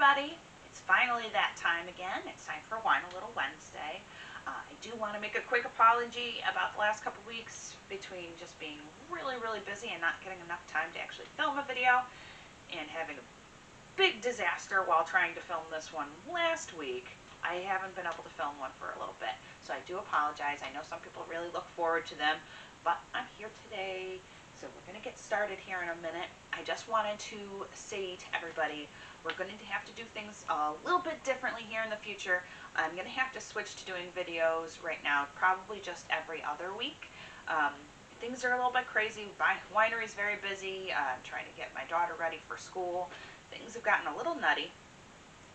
everybody, it's finally that time again. It's time for Wine a Little Wednesday. I do want to make a quick apology about the last couple weeks between just being really busy and not getting enough time to actually film a video and having a big disaster while trying to film this one last week. I haven't been able to film one for a little bit, so I do apologize. I know some people really look forward to them, but I'm here today. So we're going to get started here in a minute. I just wanted to say to everybody, we're going to have to do things a little bit differently here in the future. I'm going to have to switch to doing videos right now, probably just every other week. Things are a little bit crazy. My winery's very busy. I'm trying to get my daughter ready for school. Things have gotten a little nutty.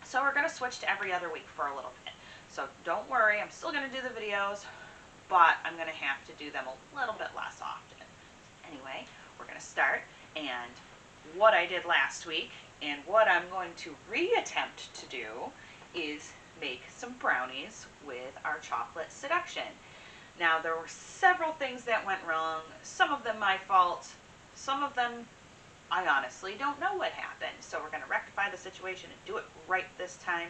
So we're going to switch to every other week for a little bit. So don't worry, I'm still going to do the videos, but I'm going to have to do them a little bit less often. Anyway, we're going to start, and what I did last week and what I'm going to reattempt to do is make some brownies with our Chocolate Seduction. Now, there were several things that went wrong, some of them my fault, some of them I honestly don't know what happened. So we're going to rectify the situation and do it right this time.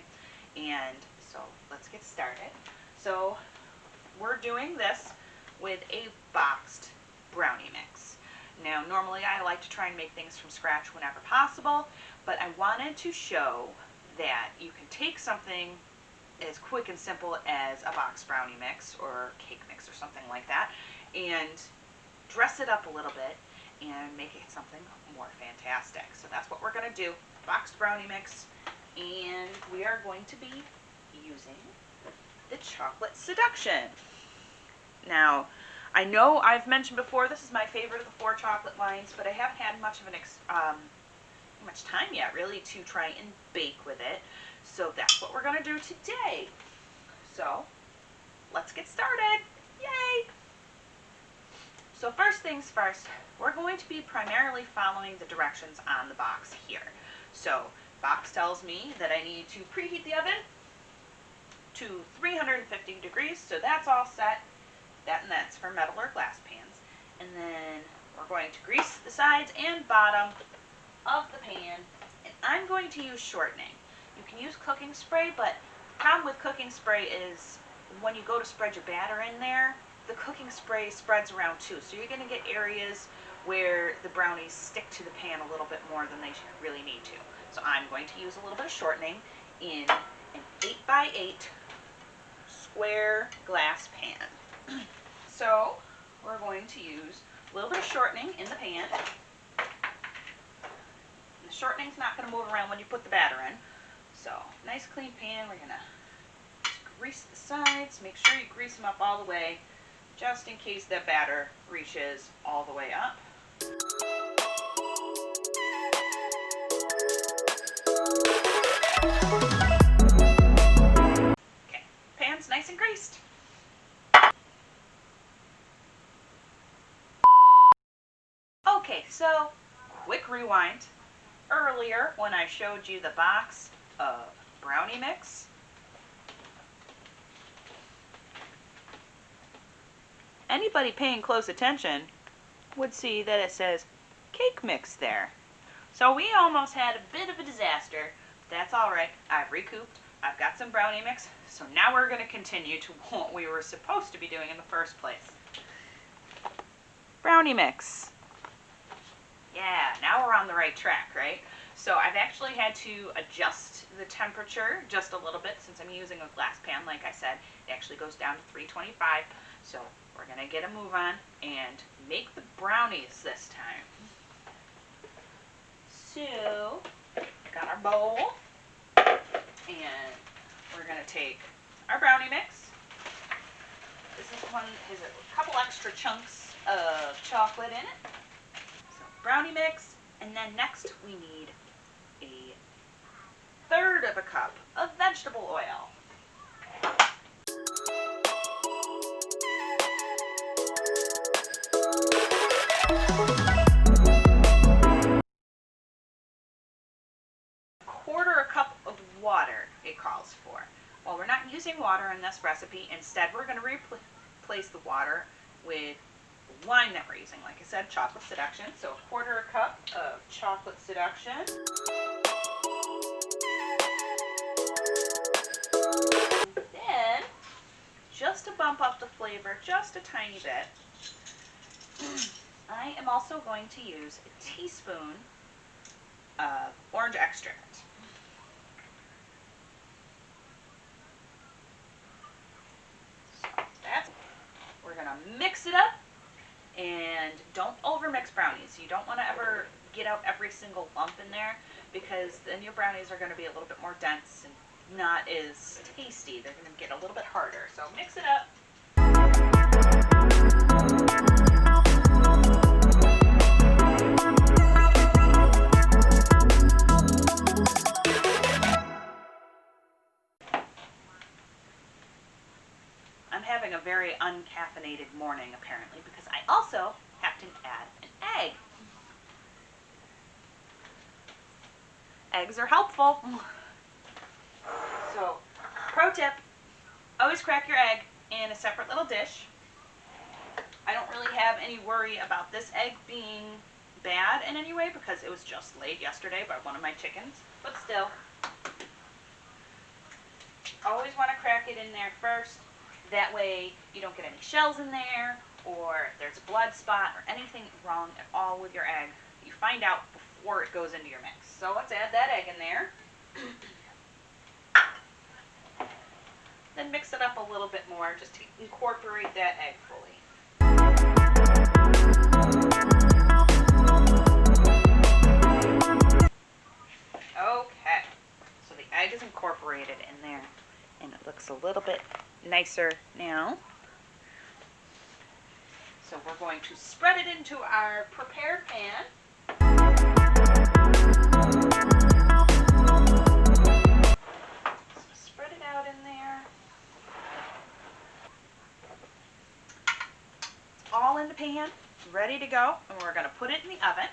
And so let's get started. So we're doing this with a boxed brownie mix. Now, normally I like to try and make things from scratch whenever possible, but I wanted to show that you can take something as quick and simple as a boxed brownie mix or cake mix or something like that and dress it up a little bit and make it something more fantastic. So that's what we're going to do, boxed brownie mix, and we are going to be using the Chocolate Seduction. Now, I know I've mentioned before this is my favorite of the 4 chocolate wines, but I haven't had much of much time yet really to try and bake with it. So that's what we're going to do today. So let's get started. Yay! So first things first, we're going to be primarily following the directions on the box here. So box tells me that I need to preheat the oven to 350 degrees, so that's all set. That's for metal or glass pans. And then we're going to grease the sides and bottom of the pan. And I'm going to use shortening. You can use cooking spray, but the problem with cooking spray is when you go to spread your batter in there, the cooking spray spreads around too. So you're going to get areas where the brownies stick to the pan a little bit more than they really need to. So I'm going to use a little bit of shortening in an 8x8 square glass pan. So we're going to use a little bit of shortening in the pan. And the shortening's not going to move around when you put the batter in. So nice clean pan. We're going to grease the sides. Make sure you grease them up all the way, just in case the batter reaches all the way up. Okay, pan's nice and greased. Okay, so quick rewind. Earlier, when I showed you the box of brownie mix, anybody paying close attention would see that it says cake mix there. So we almost had a bit of a disaster. That's all right. I've recouped. I've got some brownie mix. So now we're going to continue to what we were supposed to be doing in the first place. Brownie mix. Yeah, now we're on the right track, right? So I've actually had to adjust the temperature just a little bit since I'm using a glass pan. Like I said, it actually goes down to 325. So we're going to get a move on and make the brownies this time. So, got our bowl, and we're going to take our brownie mix. This one has a couple extra chunks of chocolate in it. So brownie mix, and then next we need a 1/3 of a cup of vegetable oil. A cup of water it calls for. Well, we're not using water in this recipe. Instead, we're going to replace the water with wine that we're using. Like I said, Chocolate Seduction. So 1/4 cup of Chocolate Seduction. bump up the flavor just a tiny bit, I am also going to use a teaspoon of orange extract. So we're going to mix it up, and don't overmix brownies. You don't want to ever get out every single lump in there, because then your brownies are going to be a little bit more dense and not as tasty. They're going to get a little bit harder. So mix it up. I'm having a very uncaffeinated morning apparently, because I also have to add an egg. Eggs are helpful. So, pro tip, always crack your egg in a separate little dish. I don't really have any worry about this egg being bad in any way, because it was just laid yesterday by one of my chickens, but still. Always want to crack it in there first. That way you don't get any shells in there, or if there's a blood spot or anything wrong at all with your egg, you find out before it goes into your mix. So let's add that egg in there. Then mix it up a little bit more just to incorporate that egg fully. Okay, so the egg is incorporated in there, and it looks a little bit nicer now. So we're going to spread it into our prepared pan. So spread it out in there. It's all in the pan, ready to go, and we're going to put it in the oven.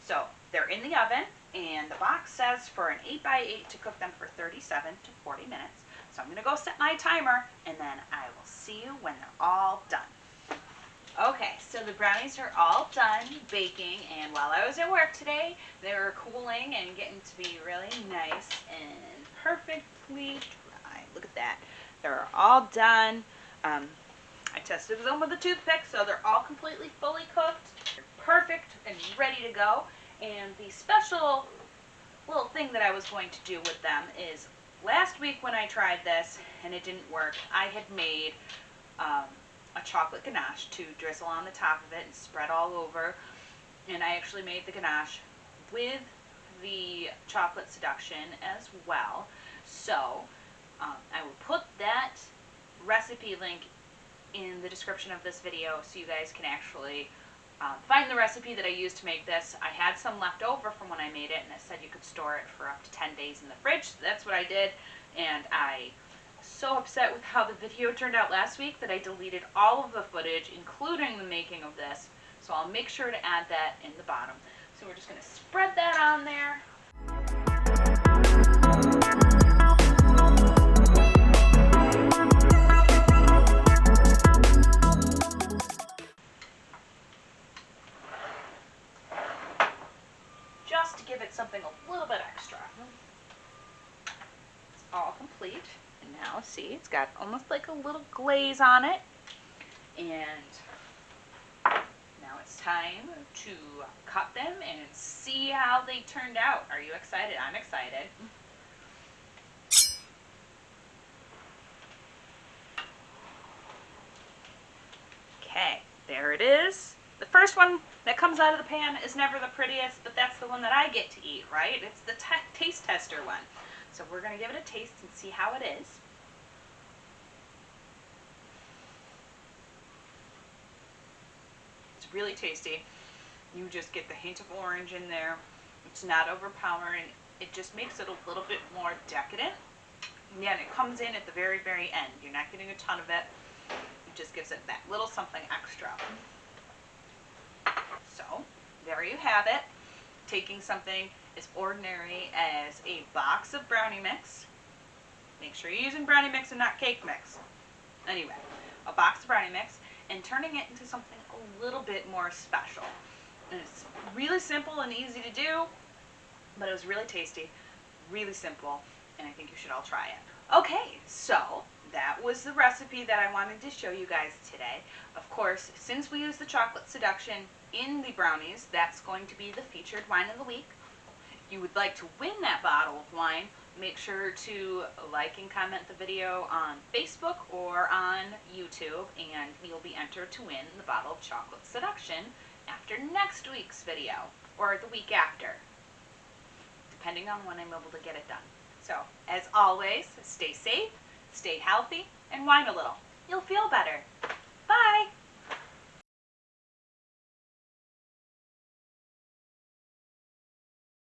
So they're in the oven, and the box says for an 8x8 to cook them for 37 to 40 minutes. So I'm going to go set my timer, and then I will see you when they're all done. Okay, so the brownies are all done baking, and while I was at work today, they were cooling and getting to be really nice and perfectly dry. Look at that. They're all done. I tested them with a toothpick, so they're all completely fully cooked. They're perfect and ready to go. And the special little thing that I was going to do with them is, last week when I tried this and it didn't work, I had made a chocolate ganache to drizzle on the top of it and spread all over. And I actually made the ganache with the Chocolate Seduction as well. So I will put that recipe link in the description of this video so you guys can actually find the recipe that I used to make this. I had some left over from when I made it, and it said you could store it for up to 10 days in the fridge, so that's what I did. And I was so upset with how the video turned out last week that I deleted all of the footage, including the making of this, so I'll make sure to add that in the bottom. So we're just going to spread that on there. Just to give it something a little bit extra. It's all complete. And now see, it's got almost like a little glaze on it. And now it's time to cut them and see how they turned out. Are you excited? I'm excited. Okay, there it is. The first one that comes out of the pan is never the prettiest, but that's the one that I get to eat, right? It's the taste tester one. So we're going to give it a taste and see how it is. It's really tasty. You just get the hint of orange in there. It's not overpowering. It just makes it a little bit more decadent. And yet it comes in at the very, very end. You're not getting a ton of it. It just gives it that little something extra. So, there you have it. Taking something as ordinary as a box of brownie mix. Make sure you're using brownie mix and not cake mix. Anyway, a box of brownie mix, and turning it into something a little bit more special. And it's really simple and easy to do, but it was really tasty, really simple, and I think you should all try it. Okay, so that was the recipe that I wanted to show you guys today. Of course, since we use the Chocolate Seduction in the brownies, that's going to be the featured wine of the week. If you would like to win that bottle of wine, make sure to like and comment the video on Facebook or on YouTube, and you'll be entered to win the bottle of Chocolate Seduction after next week's video, or the week after, depending on when I'm able to get it done. So, as always, stay safe, stay healthy, and wine a little. You'll feel better. Bye!